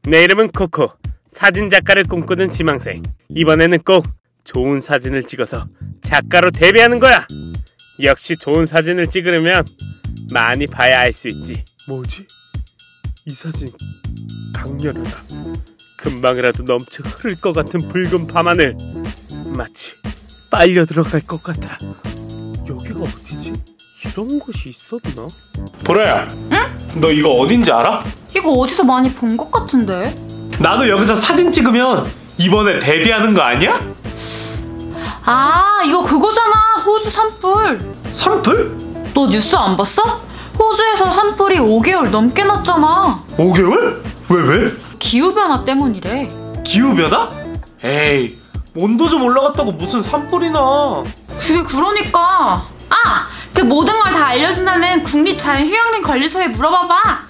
내 이름은 코코. 사진작가를 꿈꾸는 지망생. 이번에는 꼭 좋은 사진을 찍어서 작가로 데뷔하는 거야. 역시 좋은 사진을 찍으려면 많이 봐야 알 수 있지. 뭐지? 이 사진 강렬하다. 금방이라도 넘쳐 흐를 것 같은 붉은 밤하늘. 마치 빨려 들어갈 것 같아. 여기가 어디지? 이런 곳이 있었나? 보라야, 응? 너 이거 어딘지 알아? 이거 어디서 많이 본 것 같은데? 나도 여기서 사진 찍으면 이번에 데뷔하는 거 아니야? 아, 이거 그거잖아. 호주 산불. 산불? 너 뉴스 안 봤어? 호주에서 산불이 5개월 넘게 났잖아. 5개월? 왜? 기후변화 때문이래. 기후변화? 에이, 온도 좀 올라갔다고 무슨 산불이 나. 그게 그러니까. 아! 그 모든 걸 다 알려준다는 국립자연휴양림 관리소에 물어봐봐.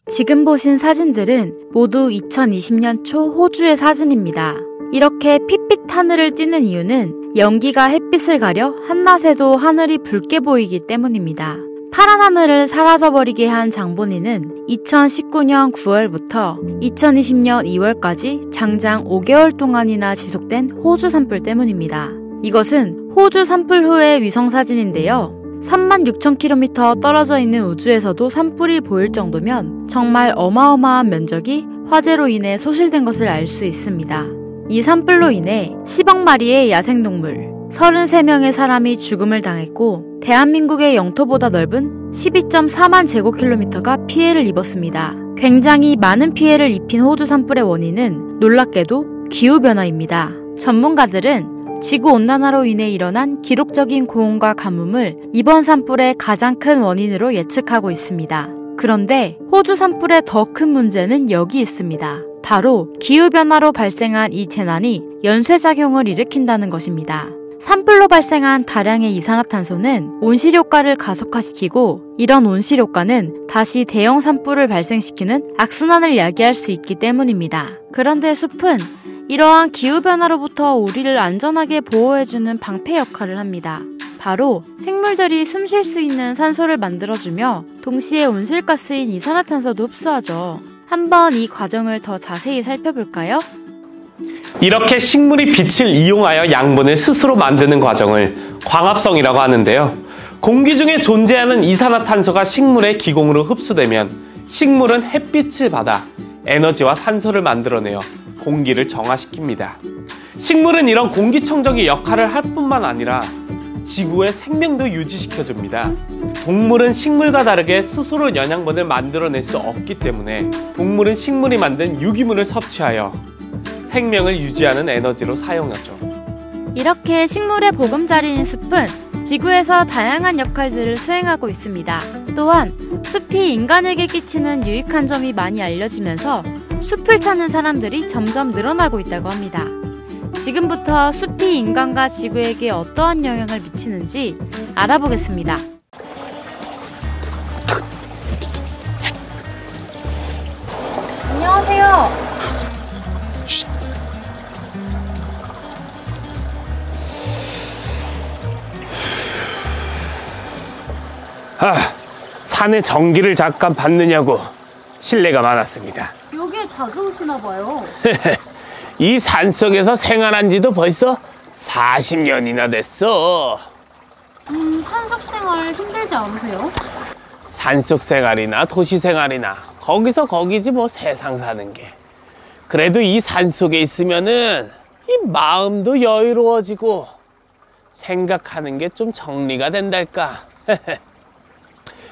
지금 보신 사진들은 모두 2020년 초 호주의 사진입니다. 이렇게 핏빛 하늘을 띠는 이유는 연기가 햇빛을 가려 한낮에도 하늘이 붉게 보이기 때문입니다. 파란 하늘을 사라져버리게 한 장본인은 2019년 9월부터 2020년 2월까지 장장 5개월 동안이나 지속된 호주 산불 때문입니다. 이것은 호주 산불 후의 위성사진인데요. 36,000km 떨어져 있는 우주에서도 산불이 보일 정도면 정말 어마어마한 면적이 화재로 인해 소실된 것을 알 수 있습니다. 이 산불로 인해 10억 마리의 야생동물, 33명의 사람이 죽음을 당했고 대한민국의 영토보다 넓은 12.4만 제곱킬로미터가 피해를 입었습니다. 굉장히 많은 피해를 입힌 호주 산불의 원인은 놀랍게도 기후변화입니다. 전문가들은 지구온난화로 인해 일어난 기록적인 고온과 가뭄을 이번 산불의 가장 큰 원인으로 예측하고 있습니다. 그런데 호주 산불의 더 큰 문제는 여기 있습니다. 바로 기후변화로 발생한 이 재난이 연쇄작용을 일으킨다는 것입니다. 산불로 발생한 다량의 이산화탄소는 온실효과를 가속화시키고 이런 온실효과는 다시 대형 산불을 발생시키는 악순환을 야기할 수 있기 때문입니다. 그런데 숲은 이러한 기후변화로부터 우리를 안전하게 보호해주는 방패 역할을 합니다. 바로 생물들이 숨 쉴 수 있는 산소를 만들어주며 동시에 온실가스인 이산화탄소도 흡수하죠. 한번 이 과정을 더 자세히 살펴볼까요? 이렇게 식물이 빛을 이용하여 양분을 스스로 만드는 과정을 광합성이라고 하는데요. 공기 중에 존재하는 이산화탄소가 식물의 기공으로 흡수되면 식물은 햇빛을 받아 에너지와 산소를 만들어내어 공기를 정화시킵니다. 식물은 이런 공기청정기 역할을 할 뿐만 아니라 지구의 생명도 유지시켜줍니다. 동물은 식물과 다르게 스스로 영양분을 만들어낼 수 없기 때문에 동물은 식물이 만든 유기물을 섭취하여 생명을 유지하는 에너지로 사용하죠. 이렇게 식물의 보금자리인 숲은 지구에서 다양한 역할들을 수행하고 있습니다. 또한 숲이 인간에게 끼치는 유익한 점이 많이 알려지면서 숲을 찾는 사람들이 점점 늘어나고 있다고 합니다. 지금부터 숲이 인간과 지구에게 어떠한 영향을 미치는지 알아보겠습니다. 안녕하세요. 산에 전기를 잠깐 받느냐고 실례가 많았습니다. 여기에 자주 오시나 봐요. 이 산속에서 생활한 지도 벌써 40년이나 됐어. 산속 생활 힘들지 않으세요? 산속 생활이나 도시 생활이나 거기서 거기지 뭐 세상 사는 게. 그래도 이 산속에 있으면은 이 마음도 여유로워지고 생각하는 게 좀 정리가 된달까.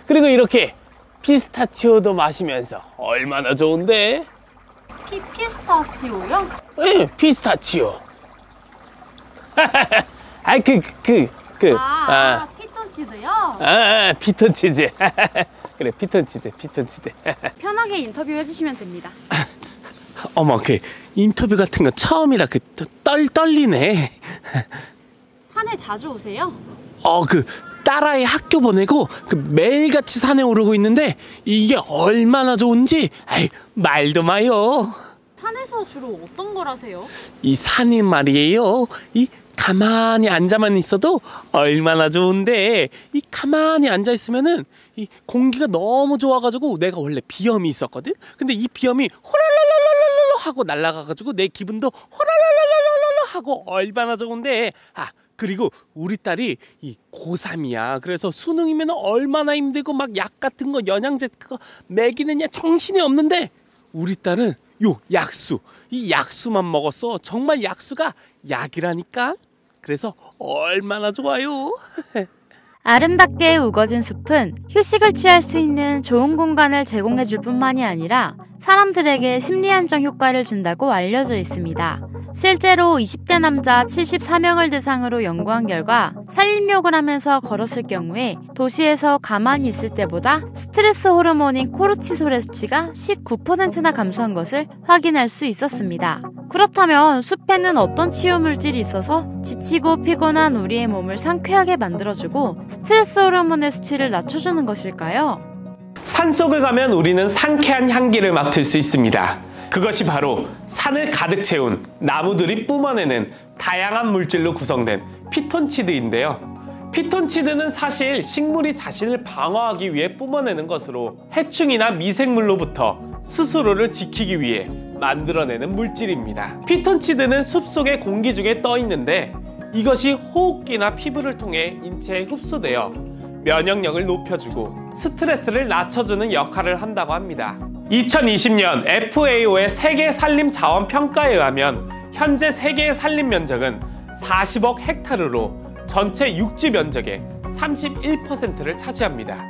그리고 이렇게 피스타치오도 마시면서 얼마나 좋은데? 피스타치오요? 예, 피스타치오. 아이 피톤치드요? 피톤치즈. 그래, 피톤치드. 편하게 인터뷰 해주시면 됩니다. 어머, 그 인터뷰 같은 거 처음이라 떨리네. 산에 자주 오세요? 딸아이 학교 보내고 매일같이 산에 오르고 있는데 이게 얼마나 좋은지 말도 마요. 산에서 주로 어떤 걸 하세요? 이 산이 말이에요, 이 가만히 앉아만 있어도 얼마나 좋은데, 이 가만히 앉아 있으면은 이 공기가 너무 좋아가지고, 내가 원래 비염이 있었거든. 근데 이 비염이 호랄랄랄랄랄 하고 날아가가지고 내 기분도 호랄랄랄랄 하고 얼마나 좋은데. 그리고 우리 딸이 이 고3이야. 그래서 수능이면 얼마나 힘들고 막 약 같은 거 영양제 그거 먹이느냐 정신이 없는데, 우리 딸은 요 약수, 이 약수만 먹었어. 정말 약수가 약이라니까. 그래서 얼마나 좋아요. 아름답게 우거진 숲은 휴식을 취할 수 있는 좋은 공간을 제공해 줄 뿐만이 아니라 사람들에게 심리 안정 효과를 준다고 알려져 있습니다. 실제로 20대 남자 74명을 대상으로 연구한 결과 산림욕을 하면서 걸었을 경우에 도시에서 가만히 있을 때보다 스트레스 호르몬인 코르티솔의 수치가 19%나 감소한 것을 확인할 수 있었습니다. 그렇다면 숲에는 어떤 치유 물질이 있어서 지치고 피곤한 우리의 몸을 상쾌하게 만들어주고 스트레스 호르몬의 수치를 낮춰주는 것일까요? 산속을 가면 우리는 상쾌한 향기를 맡을 수 있습니다. 그것이 바로 산을 가득 채운 나무들이 뿜어내는 다양한 물질로 구성된 피톤치드인데요. 피톤치드는 사실 식물이 자신을 방어하기 위해 뿜어내는 것으로 해충이나 미생물로부터 스스로를 지키기 위해 만들어내는 물질입니다. 피톤치드는 숲속의 공기 중에 떠 있는데, 이것이 호흡기나 피부를 통해 인체에 흡수되어 면역력을 높여주고 스트레스를 낮춰주는 역할을 한다고 합니다. 2020년 FAO의 세계 산림 자원 평가에 의하면 현재 세계의 산림 면적은 40억 헥타르로 전체 육지 면적의 31%를 차지합니다.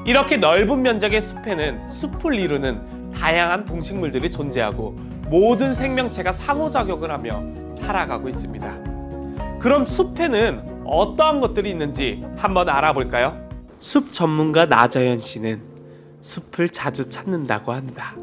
이렇게 넓은 면적의 숲에는 숲을 이루는 다양한 동식물들이 존재하고 모든 생명체가 상호작용을 하며 살아가고 있습니다. 그럼 숲에는 어떠한 것들이 있는지 한번 알아볼까요? 숲 전문가 나자연 씨는 숲을 자주 찾는다고 한다.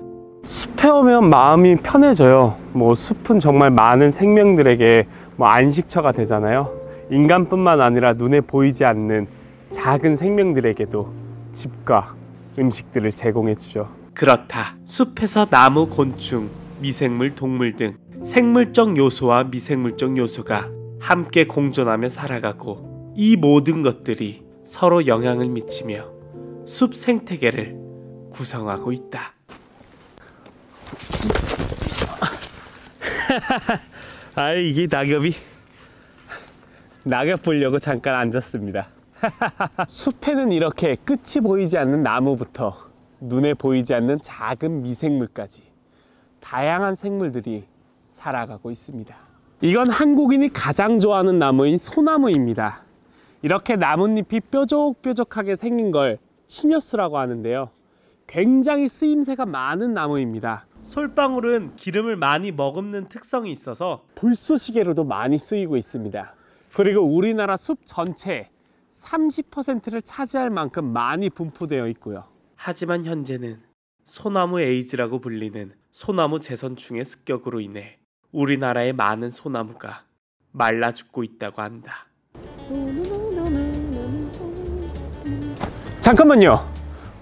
숲에 오면 마음이 편해져요. 숲은 정말 많은 생명들에게 안식처가 되잖아요. 인간뿐만 아니라 눈에 보이지 않는 작은 생명들에게도 집과 음식들을 제공해 주죠. 그렇다. 숲에서 나무, 곤충, 미생물, 동물 등 생물적 요소와 미생물적 요소가 함께 공존하며 살아가고, 이 모든 것들이 서로 영향을 미치며 숲 생태계를 구성하고 있다. 이게 낙엽 보려고 잠깐 앉았습니다. 숲에는 이렇게 끝이 보이지 않는 나무부터 눈에 보이지 않는 작은 미생물까지 다양한 생물들이 살아가고 있습니다. 이건 한국인이 가장 좋아하는 나무인 소나무입니다. 이렇게 나뭇잎이 뾰족뾰족하게 생긴 걸 치녀수라고 하는데요. 굉장히 쓰임새가 많은 나무입니다. 솔방울은 기름을 많이 머금는 특성이 있어서 불쏘시개로도 많이 쓰이고 있습니다. 그리고 우리나라 숲 전체의 30%를 차지할 만큼 많이 분포되어 있고요. 하지만 현재는 소나무 에이즈라고 불리는 소나무 재선충의 습격으로 인해 우리나라의 많은 소나무가 말라 죽고 있다고 한다. 잠깐만요.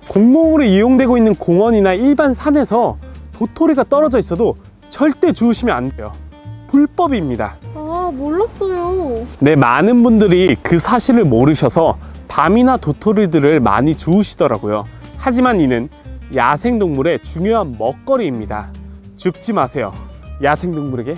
공공으로 이용되고 있는 공원이나 일반 산에서 도토리가 떨어져 있어도 절대 주우시면 안 돼요. 불법입니다. 몰랐어요. 네, 많은 분들이 그 사실을 모르셔서 밤이나 도토리들을 많이 주우시더라고요. 하지만 이는 야생동물의 중요한 먹거리입니다. 줍지 마세요. 야생동물에게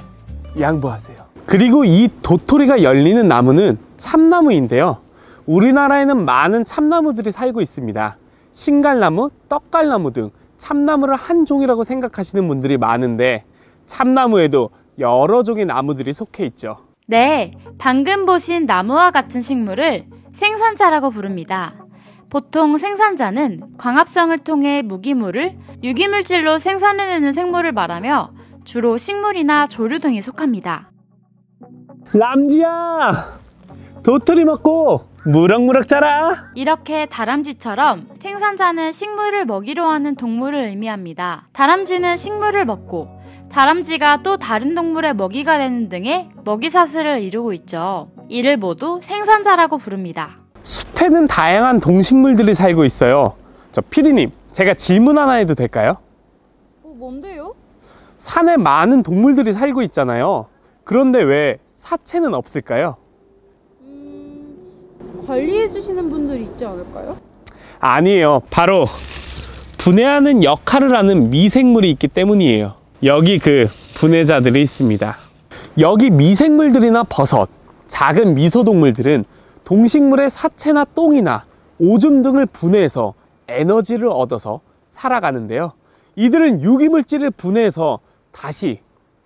양보하세요. 그리고 이 도토리가 열리는 나무는 참나무인데요. 우리나라에는 많은 참나무들이 살고 있습니다. 신갈나무, 떡갈나무 등 참나무를 한 종이라고 생각하시는 분들이 많은데, 참나무에도 여러 종의 나무들이 속해 있죠. 네, 방금 보신 나무와 같은 식물을 생산자라고 부릅니다. 보통 생산자는 광합성을 통해 무기물을 유기물질로 생산해내는 생물을 말하며 주로 식물이나 조류 등에 속합니다. 람쥐야! 도토리 먹고 무럭무럭 자라! 이렇게 다람쥐처럼 생산자는 식물을 먹이려 하는 동물을 의미합니다. 다람쥐는 식물을 먹고 다람쥐가 또 다른 동물의 먹이가 되는 등의 먹이사슬을 이루고 있죠. 이를 모두 생산자라고 부릅니다. 숲에는 다양한 동식물들이 살고 있어요. 피디님, 제가 질문 하나 해도 될까요? 뭔데요? 산에 많은 동물들이 살고 있잖아요. 그런데 왜 사체는 없을까요? 관리해 주시는 분들이 있지 않을까요? 아니에요. 바로 분해하는 역할을 하는 미생물이 있기 때문이에요. 여기 그 분해자들이 있습니다. 여기 미생물들이나 버섯, 작은 미소동물들은 동식물의 사체나 똥이나 오줌 등을 분해해서 에너지를 얻어서 살아가는데요. 이들은 유기물질을 분해해서 다시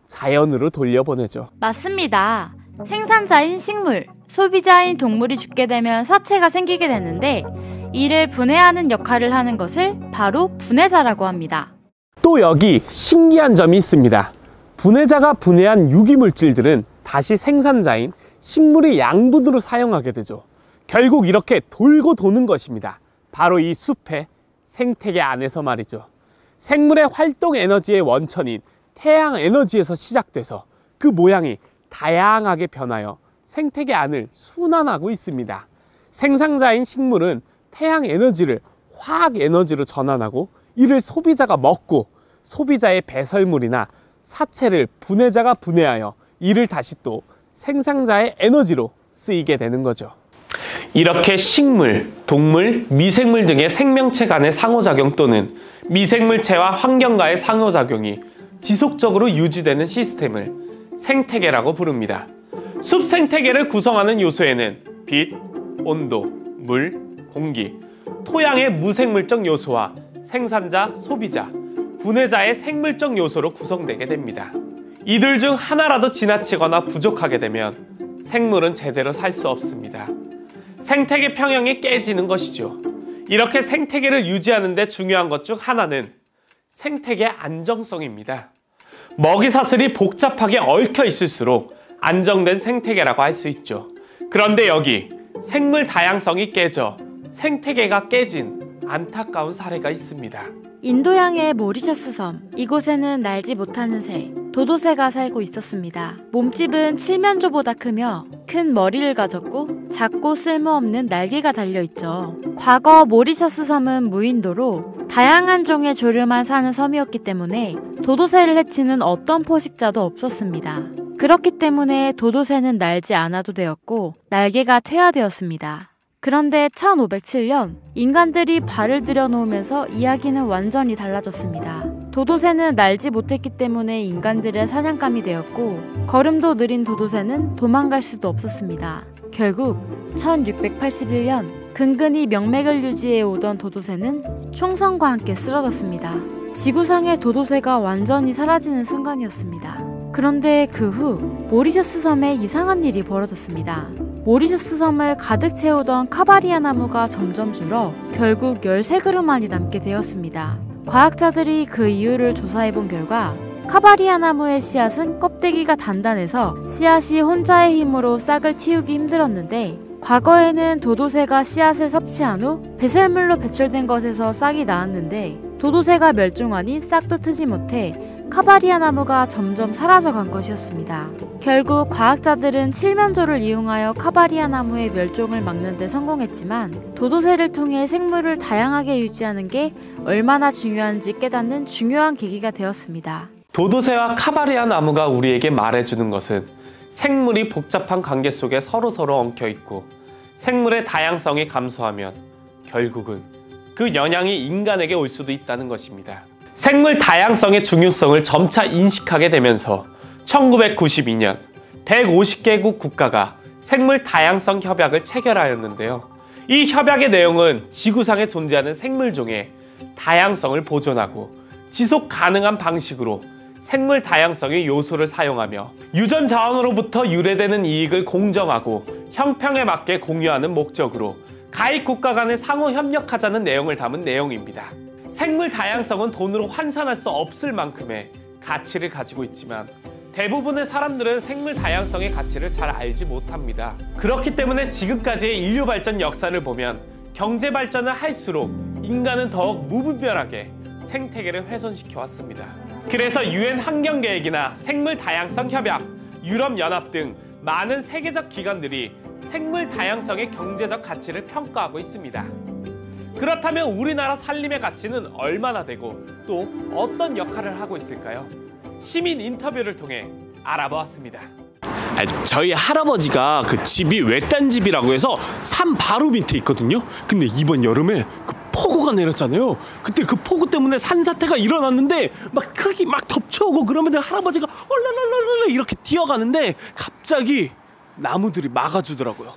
자연으로 돌려보내죠. 맞습니다. 생산자인 식물, 소비자인 동물이 죽게 되면 사체가 생기게 되는데 이를 분해하는 역할을 하는 것을 바로 분해자라고 합니다. 또 여기 신기한 점이 있습니다. 분해자가 분해한 유기물질들은 다시 생산자인 식물의 양분으로 사용하게 되죠. 결국 이렇게 돌고 도는 것입니다. 바로 이 숲의 생태계 안에서 말이죠. 생물의 활동 에너지의 원천인 태양 에너지에서 시작돼서 그 모양이 다양하게 변하여 생태계 안을 순환하고 있습니다. 생산자인 식물은 태양 에너지를 화학 에너지로 전환하고 이를 소비자가 먹고 소비자의 배설물이나 사체를 분해자가 분해하여 이를 다시 또 생산자의 에너지로 쓰이게 되는 거죠. 이렇게 식물, 동물, 미생물 등의 생명체 간의 상호작용 또는 미생물체와 환경과의 상호작용이 지속적으로 유지되는 시스템을 생태계라고 부릅니다. 숲 생태계를 구성하는 요소에는 빛, 온도, 물, 공기, 토양의 무생물적 요소와 생산자, 소비자, 분해자의 생물적 요소로 구성되게 됩니다. 이들 중 하나라도 지나치거나 부족하게 되면 생물은 제대로 살 수 없습니다. 생태계 평형이 깨지는 것이죠. 이렇게 생태계를 유지하는 데 중요한 것 중 하나는 생태계 안정성입니다. 먹이사슬이 복잡하게 얽혀 있을수록 안정된 생태계라고 할 수 있죠. 그런데 여기 생물 다양성이 깨져 생태계가 깨진 안타까운 사례가 있습니다. 인도양의 모리셔스 섬, 이곳에는 날지 못하는 새, 도도새가 살고 있었습니다. 몸집은 칠면조보다 크며 큰 머리를 가졌고 작고 쓸모없는 날개가 달려있죠. 과거 모리셔스 섬은 무인도로 다양한 종의 조류만 사는 섬이었기 때문에 도도새를 해치는 어떤 포식자도 없었습니다. 그렇기 때문에 도도새는 날지 않아도 되었고 날개가 퇴화되었습니다. 그런데 1507년 인간들이 발을 들여놓으면서 이야기는 완전히 달라졌습니다. 도도새는 날지 못했기 때문에 인간들의 사냥감이 되었고 걸음도 느린 도도새는 도망갈 수도 없었습니다. 결국 1681년 근근히 명맥을 유지해 오던 도도새는 총성과 함께 쓰러졌습니다. 지구상의 도도새가 완전히 사라지는 순간이었습니다. 그런데 그 후 모리셔스 섬에 이상한 일이 벌어졌습니다. 모리셔스 섬을 가득 채우던 카바리아 나무가 점점 줄어 결국 13그루만이 남게 되었습니다. 과학자들이 그 이유를 조사해본 결과 카바리아 나무의 씨앗은 껍데기가 단단해서 씨앗이 혼자의 힘으로 싹을 틔우기 힘들었는데 과거에는 도도새가 씨앗을 섭취한 후 배설물로 배출된 것에서 싹이 나왔는데 도도새가 멸종하니 싹도 트지 못해 카바리아 나무가 점점 사라져간 것이었습니다. 결국 과학자들은 칠면조를 이용하여 카바리아 나무의 멸종을 막는 데 성공했지만 도도새를 통해 생물을 다양하게 유지하는 게 얼마나 중요한지 깨닫는 중요한 계기가 되었습니다. 도도새와 카바리아 나무가 우리에게 말해주는 것은 생물이 복잡한 관계 속에 서로서로 엉켜있고 생물의 다양성이 감소하면 결국은 그 영향이 인간에게 올 수도 있다는 것입니다. 생물 다양성의 중요성을 점차 인식하게 되면서 1992년 150개국 국가가 생물 다양성 협약을 체결하였는데요. 이 협약의 내용은 지구상에 존재하는 생물종의 다양성을 보존하고 지속 가능한 방식으로 생물 다양성의 요소를 사용하며 유전 자원으로부터 유래되는 이익을 공정하고 형평에 맞게 공유하는 목적으로 가입 국가 간에 상호 협력하자는 내용을 담은 내용입니다. 생물 다양성은 돈으로 환산할 수 없을 만큼의 가치를 가지고 있지만 대부분의 사람들은 생물 다양성의 가치를 잘 알지 못합니다. 그렇기 때문에 지금까지의 인류 발전 역사를 보면 경제 발전을 할수록 인간은 더욱 무분별하게 생태계를 훼손시켜 왔습니다. 그래서 UN 환경계획이나 생물 다양성 협약, 유럽연합 등 많은 세계적 기관들이 생물 다양성의 경제적 가치를 평가하고 있습니다. 그렇다면 우리나라 산림의 가치는 얼마나 되고 또 어떤 역할을 하고 있을까요? 시민 인터뷰를 통해 알아보았습니다. 저희 할아버지가 그 집이 외딴 집이라고 해서 산 바로 밑에 있거든요. 근데 이번 여름에 그 폭우가 내렸잖아요. 그때 그 폭우 때문에 산사태가 일어났는데 막 흙이 막 덮쳐오고 그러면 할아버지가 얼랄랄랄랄 이렇게 뛰어가는데 갑자기 나무들이 막아주더라고요.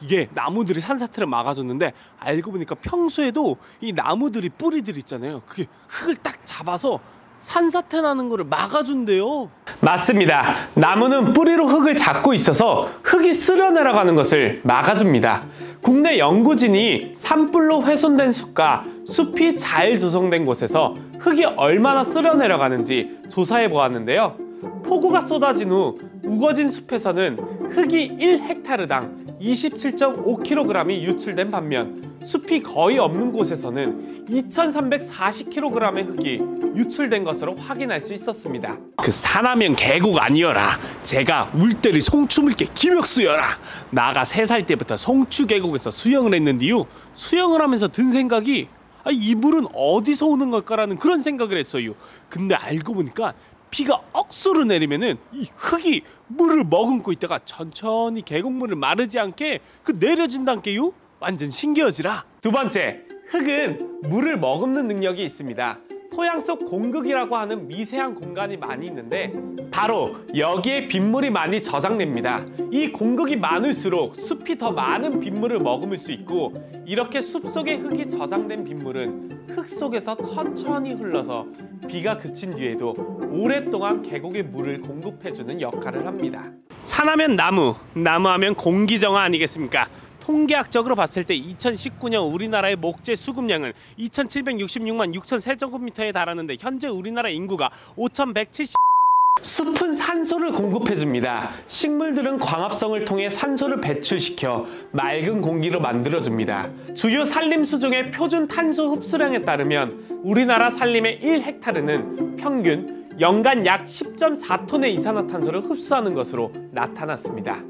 이게 나무들이 산사태를 막아줬는데 알고 보니까 평소에도 이 나무들이 뿌리들 있잖아요. 그게 흙을 딱 잡아서 산사태 나는 거를 막아준대요. 맞습니다. 나무는 뿌리로 흙을 잡고 있어서 흙이 쓸어 내려가는 것을 막아줍니다. 국내 연구진이 산불로 훼손된 숲과 숲이 잘 조성된 곳에서 흙이 얼마나 쓸어 내려가는지 조사해 보았는데요. 폭우가 쏟아진 후 우거진 숲에서는 흙이 1헥타르당 27.5kg이 유출된 반면 숲이 거의 없는 곳에서는 2340kg의 흙이 유출된 것으로 확인할 수 있었습니다. 그 산하면 계곡 아니여라. 제가 울때를 송추물게 김혁수여라. 나가 3살 때부터 송추 계곡에서 수영을 했는데요. 수영을 하면서 든 생각이 이 물은 어디서 오는 걸까라는 그런 생각을 했어요. 근데 알고 보니까 비가 억수로 내리면은 이 흙이 물을 머금고 있다가 천천히 계곡물을 마르지 않게 내려준다는게요. 완전 신기하지라. 두 번째, 흙은 물을 머금는 능력이 있습니다. 토양 속 공극이라고 하는 미세한 공간이 많이 있는데 바로 여기에 빗물이 많이 저장됩니다. 이 공극이 많을수록 숲이 더 많은 빗물을 머금을 수 있고 이렇게 숲속에 흙이 저장된 빗물은 흙 속에서 천천히 흘러서 비가 그친 뒤에도 오랫동안 계곡에 물을 공급해주는 역할을 합니다. 산하면 나무, 나무하면 공기정화 아니겠습니까? 통계학적으로 봤을 때 2019년 우리나라의 목재 수급량은 2766만 6천 세제곱미터에 달하는데 현재 우리나라 인구가 5170. 숲은 산소를 공급해줍니다. 식물들은 광합성을 통해 산소를 배출시켜 맑은 공기로 만들어줍니다. 주요 산림수 중에 표준 탄소 흡수량에 따르면 우리나라 산림의 1헥타르는 평균 연간 약 10.4톤의 이산화탄소를 흡수하는 것으로 나타났습니다.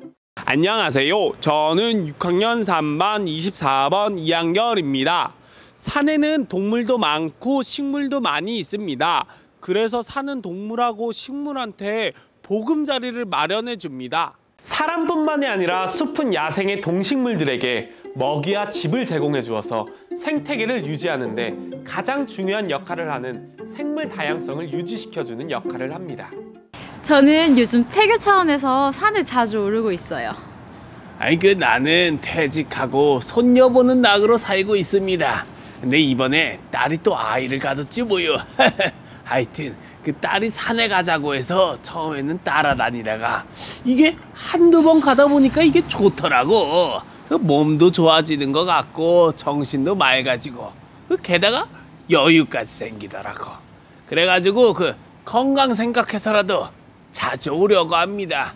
안녕하세요. 저는 6학년 3반 24번 2학년입니다. 산에는 동물도 많고 식물도 많이 있습니다. 그래서 산은 동물하고 식물한테 보금자리를 마련해 줍니다. 사람뿐만이 아니라 숲은 야생의 동식물들에게 먹이와 집을 제공해 주어서 생태계를 유지하는데 가장 중요한 역할을 하는 생물 다양성을 유지시켜주는 역할을 합니다. 저는 요즘 태교 차원에서 산에 자주 오르고 있어요. 나는 퇴직하고 손녀 보는 낙으로 살고 있습니다. 근데 이번에 딸이 또 아이를 가졌지 뭐요. 하여튼 그 딸이 산에 가자고 해서 처음에는 따라다니다가 이게 한두 번 가다 보니까 이게 좋더라고. 몸도 좋아지는 것 같고 정신도 맑아지고 게다가 여유까지 생기더라고. 그래가지고 건강 생각해서라도 자주 오려고 합니다.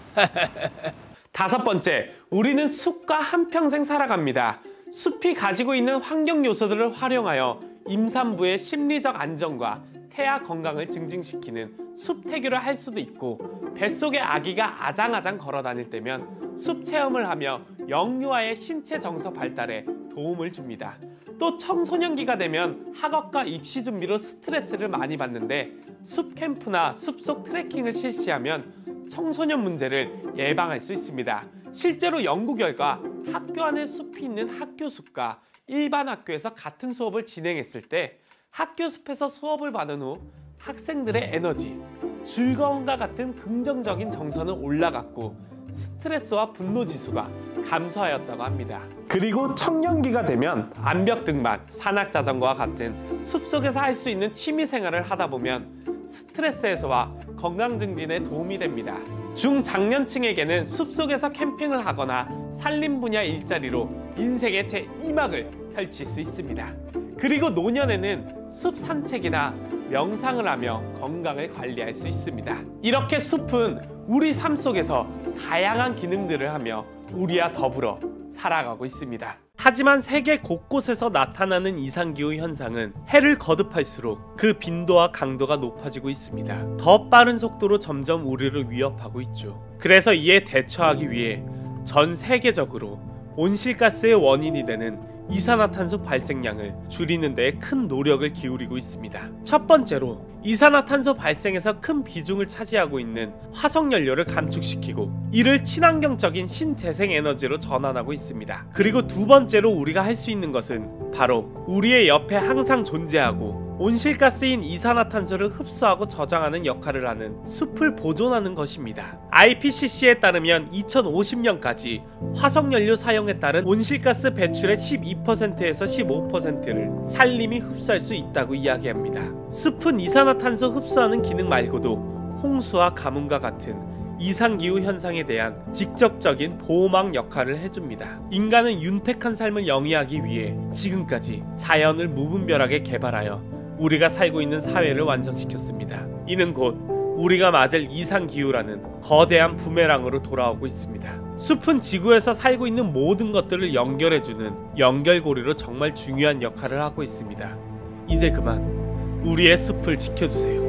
다섯 번째, 우리는 숲과 한평생 살아갑니다. 숲이 가지고 있는 환경 요소들을 활용하여 임산부의 심리적 안정과 태아 건강을 증진시키는 숲태교를 할 수도 있고 뱃속에 아기가 아장아장 걸어다닐 때면 숲 체험을 하며 영유아의 신체 정서 발달에 도움을 줍니다. 또 청소년기가 되면 학업과 입시 준비로 스트레스를 많이 받는데 숲 캠프나 숲속 트레킹을 실시하면 청소년 문제를 예방할 수 있습니다. 실제로 연구 결과 학교 안에 숲이 있는 학교 숲과 일반 학교에서 같은 수업을 진행했을 때 학교 숲에서 수업을 받은 후 학생들의 에너지, 즐거움과 같은 긍정적인 정서는 올라갔고 스트레스와 분노 지수가 감소하였다고 합니다. 그리고 청년기가 되면 암벽 등반, 산악 자전거와 같은 숲속에서 할 수 있는 취미 생활을 하다 보면 스트레스 해소와 건강 증진에 도움이 됩니다. 중장년층에게는 숲속에서 캠핑을 하거나 산림 분야 일자리로 인생의 제2막을 펼칠 수 있습니다. 그리고 노년에는 숲 산책이나 명상을 하며 건강을 관리할 수 있습니다. 이렇게 숲은 우리 삶 속에서 다양한 기능들을 하며 우리와 더불어 살아가고 있습니다. 하지만 세계 곳곳에서 나타나는 이상기후 현상은 해를 거듭할수록 그 빈도와 강도가 높아지고 있습니다. 더 빠른 속도로 점점 우리를 위협하고 있죠. 그래서 이에 대처하기 위해 전 세계적으로 온실가스의 원인이 되는 이산화탄소 발생량을 줄이는 데 큰 노력을 기울이고 있습니다. 첫 번째로 이산화탄소 발생에서 큰 비중을 차지하고 있는 화석연료를 감축시키고 이를 친환경적인 신재생에너지로 전환하고 있습니다. 그리고 두 번째로 우리가 할 수 있는 것은 바로 우리의 옆에 항상 존재하고 온실가스인 이산화탄소를 흡수하고 저장하는 역할을 하는 숲을 보존하는 것입니다. IPCC에 따르면 2050년까지 화석연료 사용에 따른 온실가스 배출의 12%에서 15%를 산림이 흡수할 수 있다고 이야기합니다. 숲은 이산화탄소 흡수하는 기능 말고도 홍수와 가뭄과 같은 이상기후 현상에 대한 직접적인 보호막 역할을 해줍니다. 인간은 윤택한 삶을 영위하기 위해 지금까지 자연을 무분별하게 개발하여 우리가 살고 있는 사회를 완성시켰습니다. 이는 곧 우리가 맞을 이상기후라는 거대한 부메랑으로 돌아오고 있습니다. 숲은 지구에서 살고 있는 모든 것들을 연결해주는 연결고리로 정말 중요한 역할을 하고 있습니다. 이제 그만 우리의 숲을 지켜주세요.